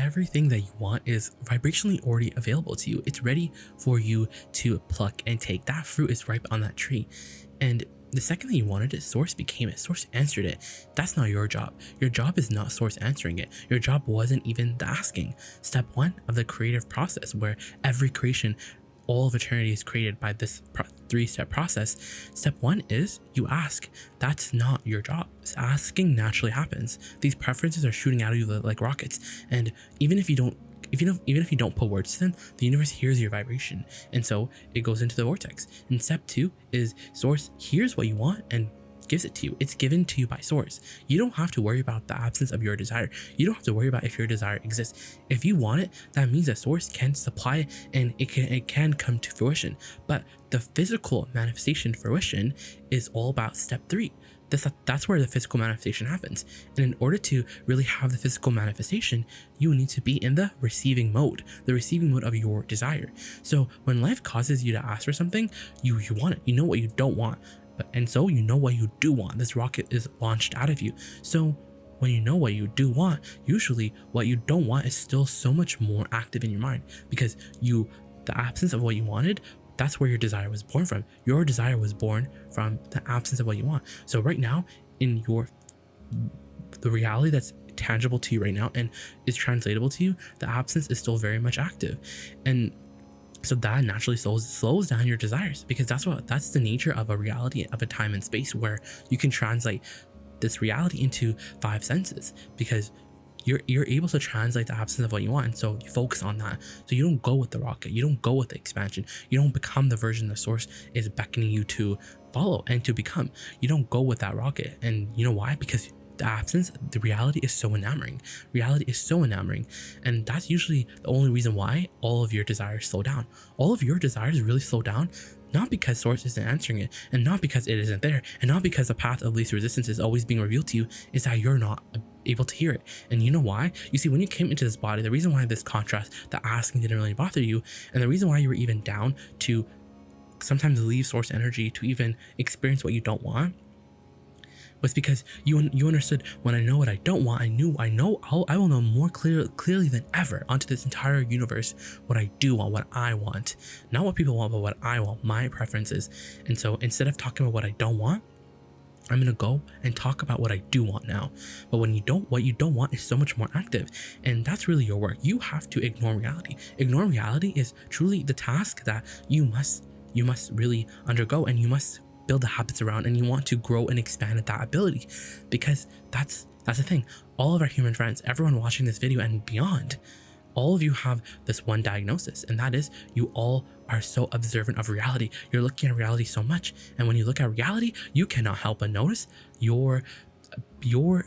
everything that you want is vibrationally already available to you. It's ready for you to pluck and take. That fruit is ripe on that tree. And the second that you wanted it, Source became it. Source answered it. That's not your job. Your job is not Source answering it. Your job wasn't even the asking. Step one of the creative process, where every creation, all of eternity is created by this three-step process. Step one is you ask. That's not your job. Asking naturally happens. These preferences are shooting out of you like rockets, and even if you don't put words to them, the universe hears your vibration, and so it goes into the vortex. And step two is Source hears what you want and gives it to you. It's given to you by Source. You don't have to worry about the absence of your desire. You don't have to worry about if your desire exists. If you want it, that means that Source can supply it, and it can come to fruition. But the physical manifestation fruition is all about step three. That's where the physical manifestation happens. And in order to really have the physical manifestation, you need to be in the receiving mode of your desire. So when life causes you to ask for something, you want it. You know what you don't want. And so you know what you do want. This rocket is launched out of you. So when you know what you do want, usually what you don't want is still so much more active in your mind, because the absence of what you wanted, that's where your desire was born from. Your desire was born from the absence of what you want. So right now, in the reality that's tangible to you right now and is translatable to you, the absence is still very much active. And so that naturally slows down your desires, because that's the nature of a reality, of a time and space, where you can translate this reality into five senses, because you're able to translate the absence of what you want. And so you focus on that. So you don't go with the rocket. You don't go with the expansion. You don't become the version the Source is beckoning you to follow and to become. You don't go with that rocket. And you know why? Because the absence, the reality is so enamoring. Reality is so enamoring. And that's usually the only reason why all of your desires slow down. All of your desires really slow down, not because Source isn't answering it, and not because it isn't there, and not because the path of least resistance is always being revealed to you, is that you're not able to hear it. And you know why? You see, when you came into this body, the reason why this contrast, the asking, didn't really bother you, and the reason why you were even down to sometimes leave Source energy to even experience what you don't want, was because you understood, when I know what I don't want, I will know more clearly than ever onto this entire universe what I do want, what I want, not what people want, but what I want, my preferences. And so instead of talking about what I don't want, I'm gonna go and talk about what I do want now. But what you don't want is so much more active, and that's really your work. You have to ignore reality. Ignore reality is truly the task that you must really undergo, and you must build the habits around, and you want to grow and expand that ability, because that's the thing. All of our human friends, everyone watching this video and beyond, all of you have this one diagnosis, and that is you all are so observant of reality. You're looking at reality so much, and when you look at reality, you cannot help but notice your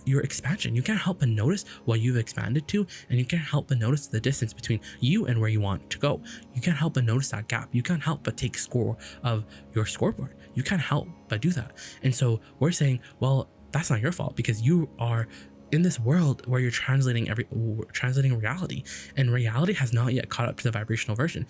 expansion. You can't help but notice what you've expanded to, and you can't help but notice the distance between you and where you want to go. You can't help but notice that gap. You can't help but take score of your scoreboard. You can't help but do that. And so we're saying, well, that's not your fault, because you are in this world where you're translating reality, and reality has not yet caught up to the vibrational version,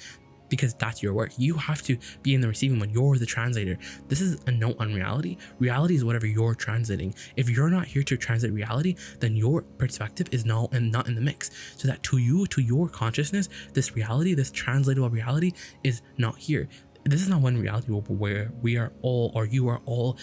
because that's your work. You have to be in the receiving one. You're the translator. This is a note on reality. Reality is whatever you're translating. If you're not here to translate reality, then your perspective is not in the mix. So that to your consciousness, this reality, this translatable reality, is not here. This is not one reality where we are all, or you are all,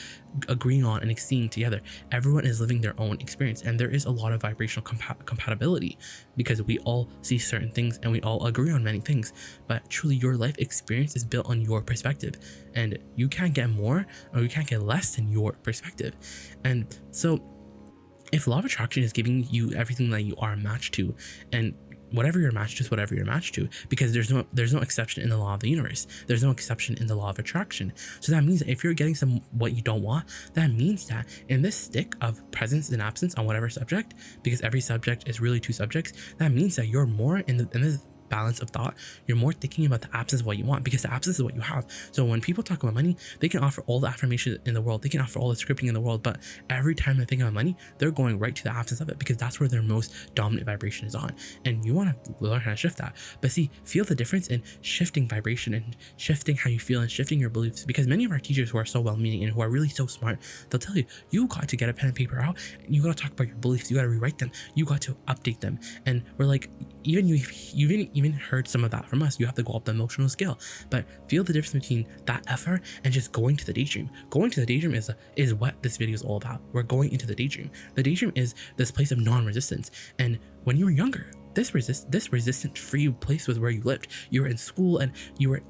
agreeing on and seeing together. Everyone is living their own experience, and there is a lot of vibrational compatibility, because we all see certain things and we all agree on many things. But truly, your life experience is built on your perspective, and you can't get more or you can't get less than your perspective. And so if law of attraction is giving you everything that you are matched to, and whatever you're matched to is whatever you're matched to, because there's no exception in the law of the universe. There's no exception in the law of attraction. So that means that if you're getting what you don't want, that means that in this stick of presence and absence on whatever subject, because every subject is really two subjects, that means that you're more in balance of thought, you're more thinking about the absence of what you want, because the absence is what you have. So when people talk about money, they can offer all the affirmation in the world, they can offer all the scripting in the world, but every time they think about money, they're going right to the absence of it, because that's where their most dominant vibration is on. And you want to learn how to shift that. But see, feel the difference in shifting vibration and shifting how you feel and shifting your beliefs, because many of our teachers who are so well-meaning and who are really so smart, they'll tell you, you got to get a pen and paper out and you got to talk about your beliefs, you got to rewrite them, you got to update them. And we're like, even you even heard some of that from us, you have to go up the emotional scale. But feel the difference between that effort and just going to the daydream. Going to the daydream is what this video is all about. We're going into the daydream. The daydream is this place of non-resistance. And when you were younger, this resistant free place was where you lived. You were in school and you were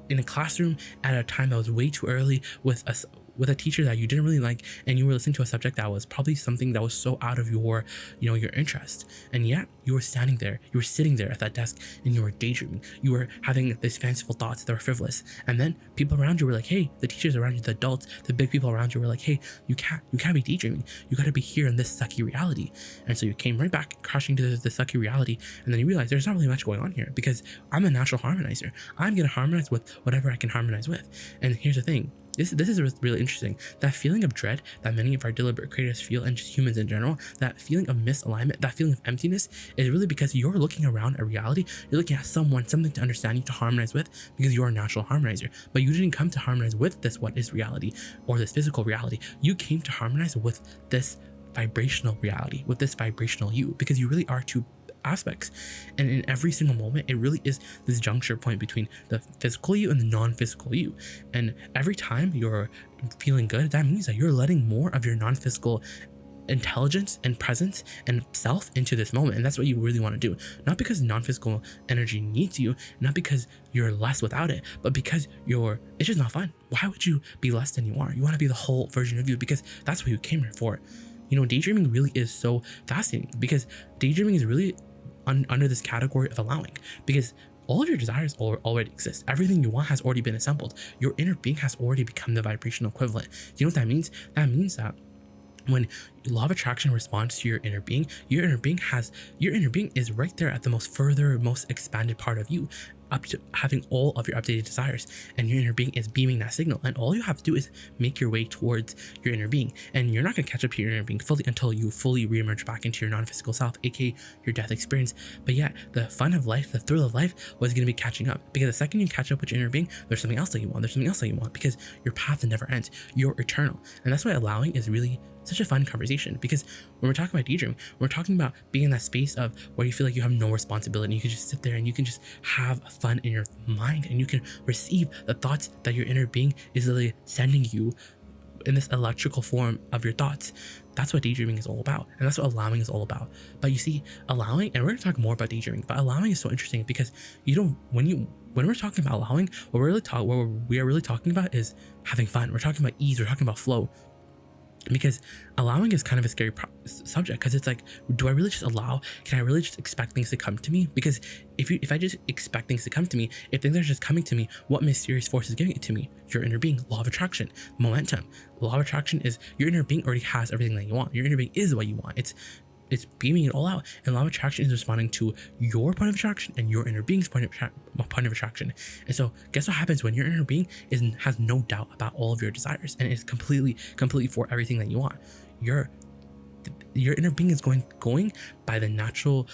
in a classroom at a time that was way too early with a teacher that you didn't really like, and you were listening to a subject that was probably something that was so out of your your interest, and yet you were standing there, you were sitting there at that desk and you were daydreaming, you were having these fanciful thoughts that were frivolous. And then people around you were like, hey, the teachers around you, the adults, the big people around you were like, hey, you can't be daydreaming, you got to be here in this sucky reality. And so you came right back crashing to the sucky reality, and then you realize there's not really much going on here, because I'm a natural harmonizer. I'm gonna harmonize with whatever I can harmonize with. And here's the thing, this is really interesting. That feeling of dread that many of our deliberate creators feel, and just humans in general, that feeling of misalignment, that feeling of emptiness, is really because you're looking around a reality, you're looking at something to understand you, to harmonize with, because you're a natural harmonizer. But you didn't come to harmonize with this what is reality, or this physical reality. You came to harmonize with this vibrational reality, with this vibrational you, because you really are two aspects. And in every single moment, it really is this juncture point between the physical you and the non-physical you. And every time you're feeling good, that means that you're letting more of your non-physical intelligence and presence and self into this moment. And that's what you really want to do, not because non-physical energy needs you, not because you're less without it, but because it's just not fun. Why would you be less than you are? You want to be the whole version of you, because that's what you came here for. Daydreaming really is so fascinating, because daydreaming is really under this category of allowing, because all of your desires already exist. Everything you want has already been assembled. Your inner being has already become the vibrational equivalent. Do you know what that means? That means that when law of attraction responds to your inner being is right there at the most expanded part of you, up to having all of your updated desires, and your inner being is beaming that signal, and all you have to do is make your way towards your inner being. And you're not going to catch up to your inner being fully until you fully reemerge back into your non-physical self, aka your death experience. But yet the fun of life, the thrill of life, was going to be catching up, because the second you catch up with your inner being, there's something else that you want, because your path never ends. You're eternal. And that's why allowing is really such a fun conversation, because when we're talking about daydreaming, we're talking about being in that space of where you feel like you have no responsibility, you can just sit there and you can just have fun in your mind, and you can receive the thoughts that your inner being is literally sending you in this electrical form of your thoughts. That's what daydreaming is all about, and that's what allowing is all about. But you see, allowing, and we're going to talk more about daydreaming, but allowing is so interesting, because when we're talking about allowing, what we are really talking about is having fun. We're talking about ease, we're talking about flow. Because allowing is kind of a scary subject, because it's like, do I really just allow? Can I really just expect things to come to me? Because if I just expect things to come to me, if things are just coming to me, what mysterious force is giving it to me? Your inner being, law of attraction, momentum. Law of attraction is your inner being already has everything that you want. Your inner being is what you want. It's beaming it all out, and law of attraction is responding to your point of attraction and your inner being's point of attraction. And so guess what happens when your inner being has no doubt about all of your desires and is completely for everything that you want? Your inner being is going by the natural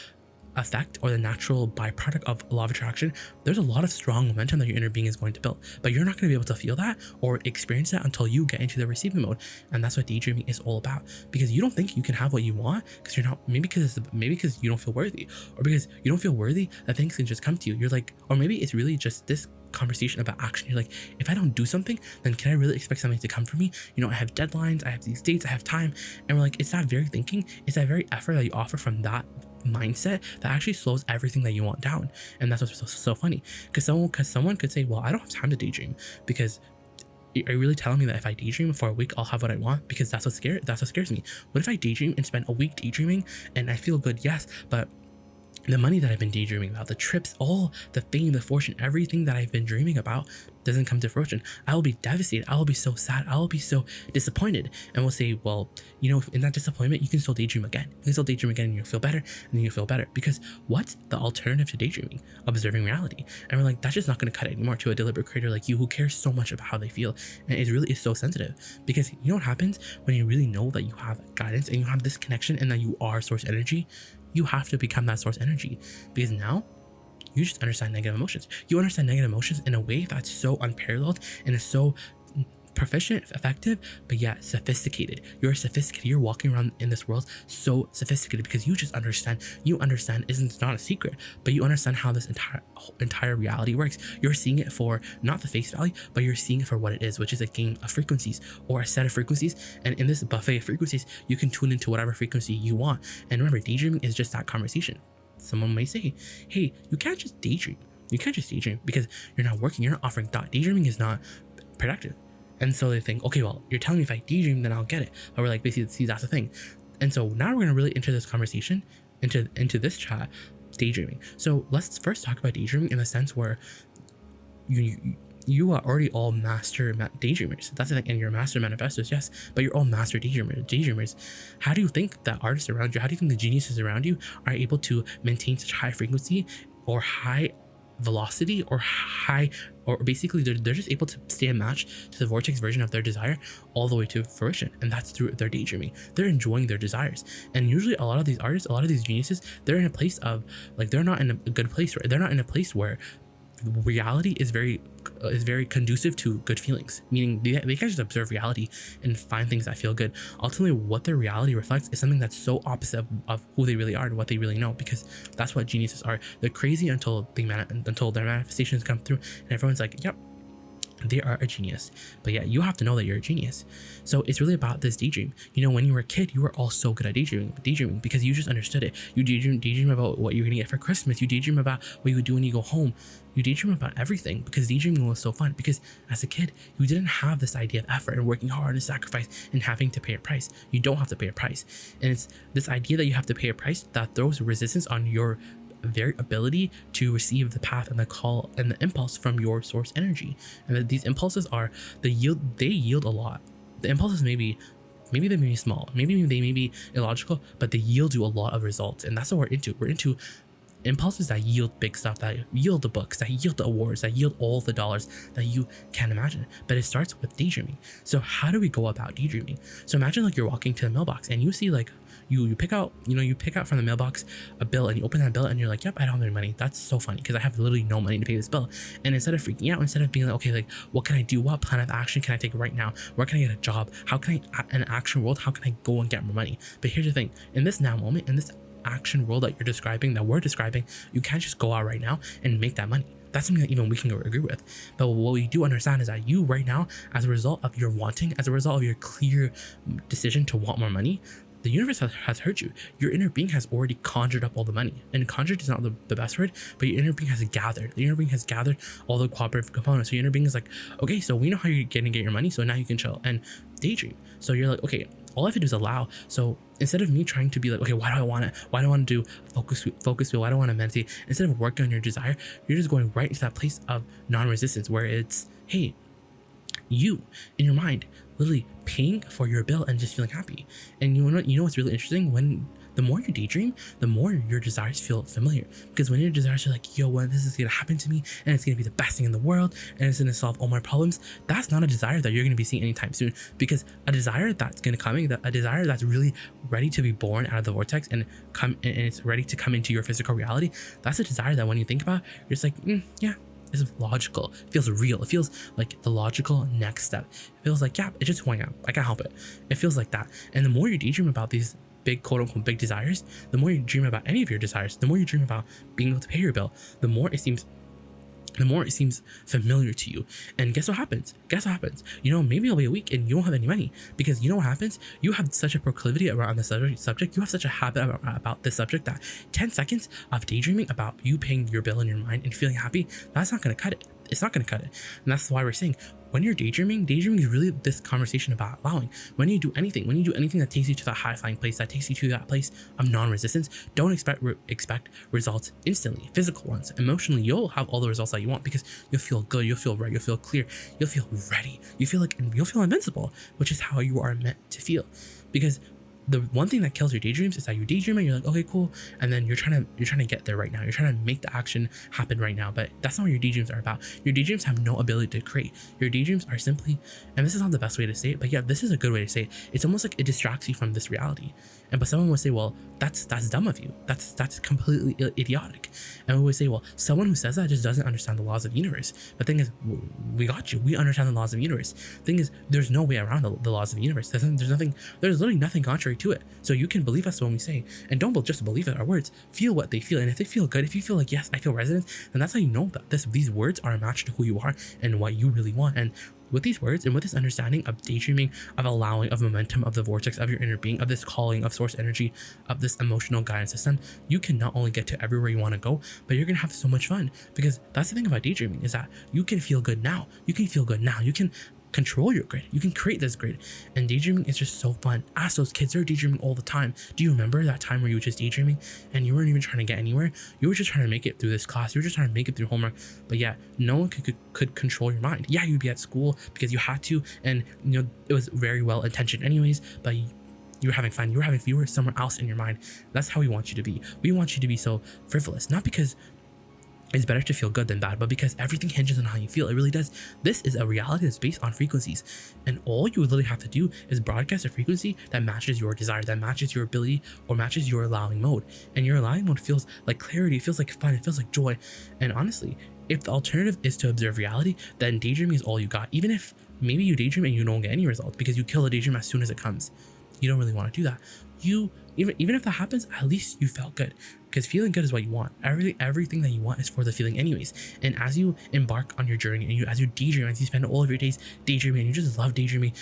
effect or the natural byproduct of law of attraction. There's a lot of strong momentum that your inner being is going to build, but you're not going to be able to feel that or experience that until you get into the receiving mode. And that's what daydreaming is all about, because you don't think you can have what you want because you're not, maybe because you don't feel worthy, or because you don't feel worthy that things can just come to you. You're like, or maybe it's really just this conversation about action. You're like, if I don't do something, then can I really expect something to come for me? I have deadlines, I have these dates, I have time. And we're like, it's that very thinking, it's that very effort that you offer from that mindset that actually slows everything that you want down. And that's what's so funny, because someone could say, well, I don't have time to daydream, because are you really telling me that if I daydream for a week I'll have what I want? Because that's what scares me. What if I daydream and spend a week daydreaming and I feel good? Yes, but the money that I've been daydreaming about, the trips, all the fame, the fortune, everything that I've been dreaming about doesn't come to fruition, I will be devastated. I will be so sad. I will be so disappointed. And we'll say, well, in that disappointment, you can still daydream again. You can still daydream again and you'll feel better. And then you'll feel better. Because what's the alternative to daydreaming? Observing reality. And we're like, that's just not going to cut it anymore to a deliberate creator like you who cares so much about how they feel. And it really is so sensitive. Because you know what happens when you really know that you have guidance and you have this connection and that you are source energy? You have to become that source energy, because now you just understand negative emotions. You understand negative emotions in a way that's so unparalleled and is so proficient, effective, but yet sophisticated. You're sophisticated. You're walking around in this world so sophisticated because you just understand. You understand isn't not a secret, but you understand how this entire reality works. You're seeing it for not the face value, but you're seeing it for what it is, which is a game of frequencies or a set of frequencies. And in this buffet of frequencies, you can tune into whatever frequency you want. And remember, daydreaming is just that conversation. Someone may say, hey, you can't just daydream. You can't just daydream because you're not working. You're not offering thought. Daydreaming is not productive. And so they think, okay, well, you're telling me if I daydream, then I'll get it. But we're like, basically, see, that's the thing. And so now we're going to really enter this conversation, into this chat, daydreaming. So let's first talk about daydreaming in the sense where you are already all master daydreamers. That's the thing. And you're master manifestors, yes, but you're all master daydreamers. How do you think that artists around you, how do you think the geniuses around you are able to maintain such high frequency or high velocity or basically they're just able to stay a match to the vortex version of their desire all the way to fruition? And that's through their daydreaming. They're enjoying their desires. And usually a lot of these artists, a lot of these geniuses, they're in a place of like, they're not in a good place, right? They're not in a place where reality is very conducive to good feelings, meaning they can just observe reality and find things that feel good. Ultimately, what their reality reflects is something that's so opposite of who they really are and what they really know, because that's what geniuses are. They're crazy until their manifestations come through and everyone's like, yep, they are a genius. But yeah, you have to know that you're a genius. So it's really about this daydream. When you were a kid, you were all so good at daydreaming because you just understood it. You daydream about what you're gonna get for Christmas. You daydream about what you would do when you go home. You daydream about everything because daydreaming was so fun. Because as a kid, you didn't have this idea of effort and working hard and sacrifice and having to pay a price. You don't have to pay a price. And it's this idea that you have to pay a price that throws resistance on your very ability to receive the path and the call and the impulse from your source energy. And that these impulses they yield a lot. The impulses maybe they may be small, maybe they may be illogical, but they yield you a lot of results. And that's what we're into impulses that yield big stuff, that yield the books, that yield the awards, that yield all the dollars that you can imagine. But it starts with daydreaming. So how do we go about daydreaming? So imagine like you're walking to the mailbox and you see like you pick out from the mailbox a bill, and you open that bill and you're like, yep, I don't have any money. That's so funny because I have literally no money to pay this bill. And instead of freaking out, instead of being like, okay, like what can I do? What plan of action can I take right now? Where can I get a job? How can I, in an action world, how can I go and get more money? But here's the thing, in this now moment, in this action world that we're describing, you can't just go out right now and make that money. That's something that even we can agree with. But what we do understand is that you right now, as a result of your wanting, as a result of your clear decision to want more money, the universe has heard you. Your inner being has already conjured up all the money. And conjured is not the best word, but your inner being has gathered. The inner being has gathered all the cooperative components. So your inner being is like, okay, so we know how you're gonna get your money, so now you can chill and daydream. So you're like, okay, all I have to do is allow. So instead of me trying to be like, okay, why do I want it? Why do I want to do focus wheel? Why do I want to meditate? Instead of working on your desire, you're just going right into that place of non-resistance where it's, hey, you in your mind literally paying for your bill and just feeling happy. And you know what's really interesting? When the more you daydream, the more your desires feel familiar. Because when your desires are like, yo, well, this is gonna happen to me and it's gonna be the best thing in the world and it's gonna solve all my problems, that's not a desire that you're gonna be seeing anytime soon. Because a desire that's gonna come in, a desire that's really ready to be born out of the vortex and it's ready to come into your physical reality, that's a desire that when you think about, you're just like, yeah, it's logical. It feels real. It feels like the logical next step. It feels like, yeah, it's just who I am. I can't help it. It feels like that. And the more you daydream about these big, quote unquote, big desires, the more you dream about any of your desires, the more you dream about being able to pay your bill, the more it seems familiar to you. And guess what happens? Maybe it'll be a week and you won't have any money, because you know what happens? You have such a proclivity around the subject. You have such a habit about this subject that 10 seconds of daydreaming about you paying your bill in your mind and feeling happy, that's not going to cut it. It's not going to cut it. And that's why we're saying when you're daydreaming is really this conversation about allowing. When you do anything that takes you to that high flying place, that takes you to that place of non-resistance, don't expect results instantly. Physical ones, emotionally, you'll have all the results that you want because you'll feel good, you'll feel right, you'll feel clear, you'll feel ready, you'll feel invincible, which is how you are meant to feel. Because the one thing that kills your daydreams is that you daydream and you're like, okay, cool, and then you're trying to get there right now. You're trying to make the action happen right now, but that's not what your daydreams are about. Your daydreams have no ability to create. Your daydreams are simply, and this is not the best way to say it, but yeah, this is a good way to say it. It's almost like it distracts you from this reality. But someone would say, well, that's dumb of you. That's completely idiotic. And we would say, well, someone who says that just doesn't understand the laws of the universe. But the thing is, we got you. We understand the laws of the universe. The thing is, there's no way around the laws of the universe. There's literally nothing contrary to it. So you can believe us when we say, and don't just believe it, our words. Feel what they feel. And if they feel good, if you feel like, yes, I feel resonance, then that's how you know that these words are a match to who you are and what you really want. And with these words and with this understanding of daydreaming, of allowing, of momentum, of the vortex of your inner being, of this calling, of source energy, of this emotional guidance system, you can not only get to everywhere you want to go, but you're going to have so much fun. Because that's the thing about daydreaming, is that you can feel good now. You can feel good now. You can control your grid. You can create this grid. And daydreaming is just so fun. Ask those kids, they're daydreaming all the time. Do you remember that time where you were just daydreaming and you weren't even trying to get anywhere? You were just trying to make it through this class. You were just trying to make it through homework. But yeah, no one could control your mind. Yeah, you'd be at school because you had to, and it was very well intentioned anyways, but you were having fun. You were somewhere else in your mind. That's how we want you to be. We want you to be so frivolous, not because it's better to feel good than bad, but because everything hinges on how you feel. It really does. This is a reality that's based on frequencies, and all you literally have to do is broadcast a frequency that matches your desire, that matches your ability, or matches your allowing mode. And your allowing mode feels like clarity, it feels like fun, it feels like joy. And honestly, if the alternative is to observe reality, then daydreaming is all you got. Even if maybe you daydream and you don't get any results because you kill the daydream as soon as it comes, you don't really want to do that. Even if that happens, at least you felt good, because feeling good is what you want. Everything that you want is for the feeling anyways. And as you embark on your journey, and as you daydream, as you spend all of your days daydreaming, and you just love daydreaming,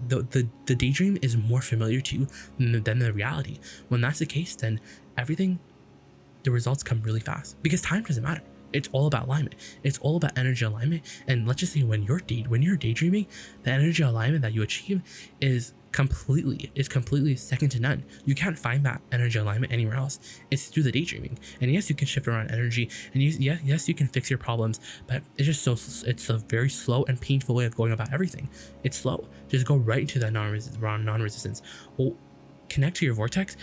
the daydream is more familiar to you than the reality. When that's the case, then the results come really fast, because time doesn't matter. It's all about alignment. It's all about energy alignment. And let's just say when you're daydreaming, the energy alignment that you achieve is completely second to none. You can't find that energy alignment anywhere else. It's through the daydreaming. And yes, you can shift around energy, and yes, you can fix your problems, but it's a very slow and painful way of going about everything. It's slow. Just go right into that non-resistance. Or connect to your vortex,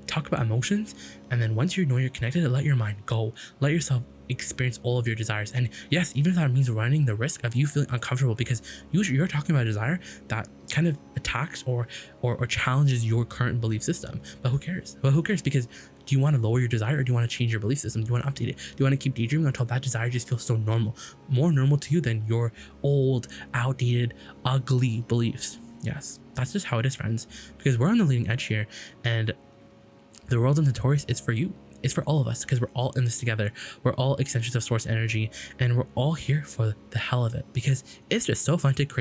talk about emotions, and then once you know you're connected, let your mind go. Let yourself experience all of your desires. And yes, even if that means running the risk of you feeling uncomfortable, because you're talking about a desire that kind of attacks or challenges your current belief system. But who cares? Because do you want to lower your desire, or do you want to change your belief system? Do you want to update it? Do you want to keep daydreaming until that desire just feels so normal, more normal to you than your old, outdated, ugly beliefs? Yes, that's just how it is, friends, because we're on the leading edge here, and the world of Notorious is for you. It's for all of us, because we're all in this together. We're all extensions of source energy, and we're all here for the hell of it, because it's just so fun to create.